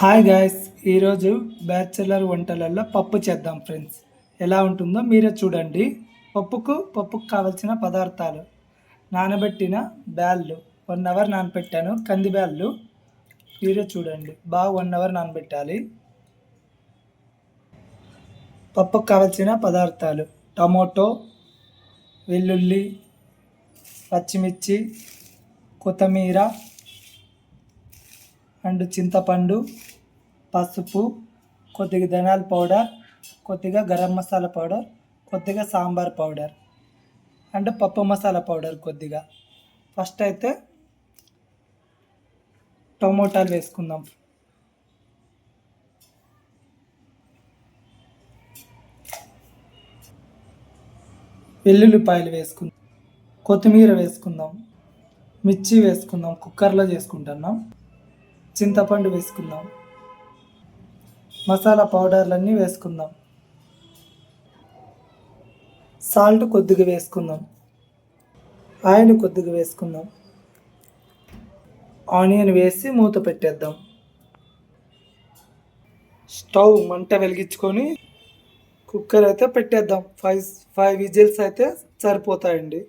Hi guys, ఈరోజు bachelor వంటలలో పప్పు చేద్దాం ఫ్రెండ్స్. ఎలా ఉంటుందో మీరే చూడండి. పప్పుకు కావలసిన పదార్థాలు: నానబెట్టిన బ్యాళ్ళు 1 అవర్ నానబెట్టాను. కంది బ్యాళ్ళు మీరే చూడండి, బాగా 1 అవర్ నానబెట్టాలి. పప్పుకు కావలసిన పదార్థాలు: టమోటో, వెల్లుల్లి, పచ్చిమిర్చి, కొత్తిమీర అండ్ చింతపండు, పసుపు, కొద్దిగా ధనియాల పౌడర్, కొద్దిగా గరం మసాలా పౌడర్, కొద్దిగా సాంబార్ పౌడర్ అండ్ పప్పు మసాలా పౌడర్ కొద్దిగా. ఫస్ట్ అయితే టమోటాలు వేసుకుందాం. వెల్లుల్లిపాయలు వేసుకుందాం. కొత్తిమీర వేసుకుందాం. మిర్చి వేసుకుందాం, కుక్కర్లో చేసుకుంటున్నాం. చింతపండు వేసుకుందాం. మసాలా పౌడర్లన్నీ వేసుకుందాం. సాల్ట్ కొద్దిగా వేసుకుందాం. ఆయిల్ కొద్దిగా వేసుకుందాం. ఆనియన్ వేసి మూత పెట్టేద్దాం. స్టవ్ మంట వెలిగించుకొని కుక్కర్ అయితే పెట్టేద్దాం. 5 విజిల్స్ అయితే సరిపోతాయండి.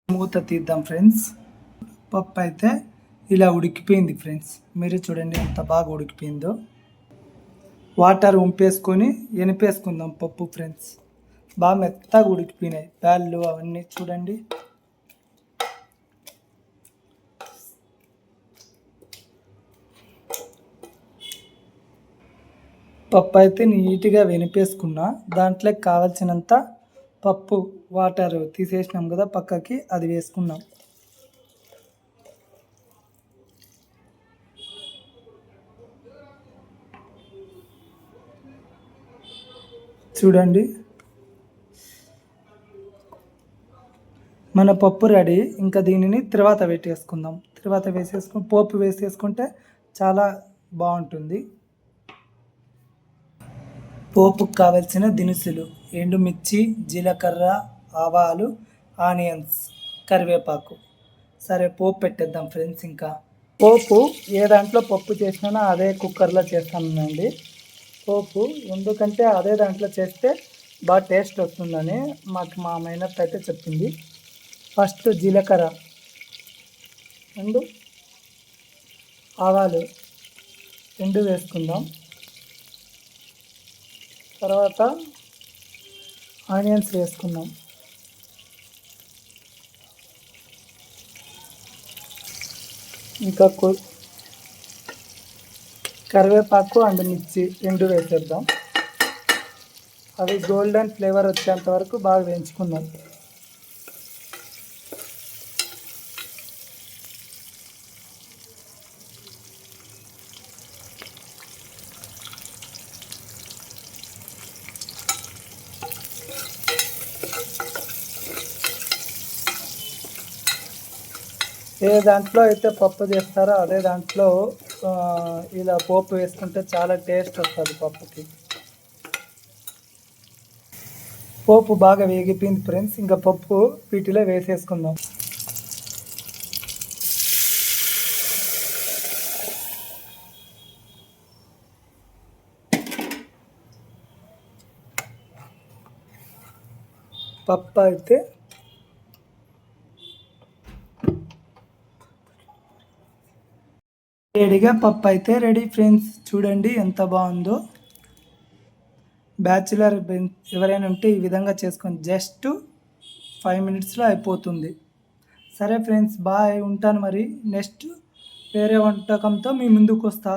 మూత తీద్దాం ఫ్రెండ్స్. పప్పు అయితే ఇలా ఉడికిపోయింది ఫ్రెండ్స్. మీరు చూడండి ఎంత బాగా ఉడికిపోయిందో. వాటర్ వంపేసుకొని ఎనిపేసుకుందాం పప్పు ఫ్రెండ్స్. బాగా మెత్తగా ఉడికిపోయినాయి బ్యాళ్ళు అవన్నీ చూడండి. పప్పు అయితే నీట్గా వెనిపేసుకున్నా. దాంట్లోకి కావాల్సినంత పప్పు వాటర్ తీసేసినాం కదా పక్కకి, అది వేసుకున్నాం. చూడండి మన పప్పు రెడీ. ఇంకా దీనిని తర్వాత పెట్టేసుకుందాం. తర్వాత పోపు వేసేసుకుంటే చాలా బాగుంటుంది. పోపుకు కావలసిన దినుసులు: ఎండుమిర్చి, జీలకర్ర, ఆవాలు, ఆనియన్స్, కరివేపాకు. సరే, పోపు పెట్టేద్దాం ఫ్రెండ్స్. ఇంకా పోపు ఏ దాంట్లో పప్పు చేసినా అదే కుక్కర్లో చేస్తానండి పోపు. ఎందుకంటే అదే దాంట్లో చేస్తే బాగా టేస్ట్ వస్తుందని మాకు మా మైనత్ అయితే చెప్పింది. ఫస్ట్ జీలకర్ర అండ్ ఆవాలు 2 వేసుకుందాం. తర్వాత ఆనియన్స్ వేసుకుందాం. ఇంకా కరివేపాకు అండ్ మిర్చి 2 వేసేద్దాం. అవి గోల్డెన్ ఫ్లేవర్ వచ్చేంత వరకు బాగా వేయించుకుందాం. ఏ దాంట్లో అయితే పప్పు చేస్తారో అదే దాంట్లో ఇలా పోపు వేసుకుంటే చాలా టేస్ట్ వస్తుంది పప్పుకి. పోపు బాగా వేగిపోయింది ఫ్రెండ్స్. ఇంకా పప్పు వీటిలో వేసేసుకుందాం. పప్పు అయితే వేడిగా పప్పు అయితే రెడీ ఫ్రెండ్స్. చూడండి ఎంత బాగుందో. బ్యాచులర్ ఎవరైనా ఉంటే ఈ విధంగా చేసుకొని జస్ట్ 5 మినిట్స్లో అయిపోతుంది. సరే ఫ్రెండ్స్, బాయ్, ఉంటాను. మరి నెక్స్ట్ వేరే వంటకంతో మీ ముందుకు వస్తా.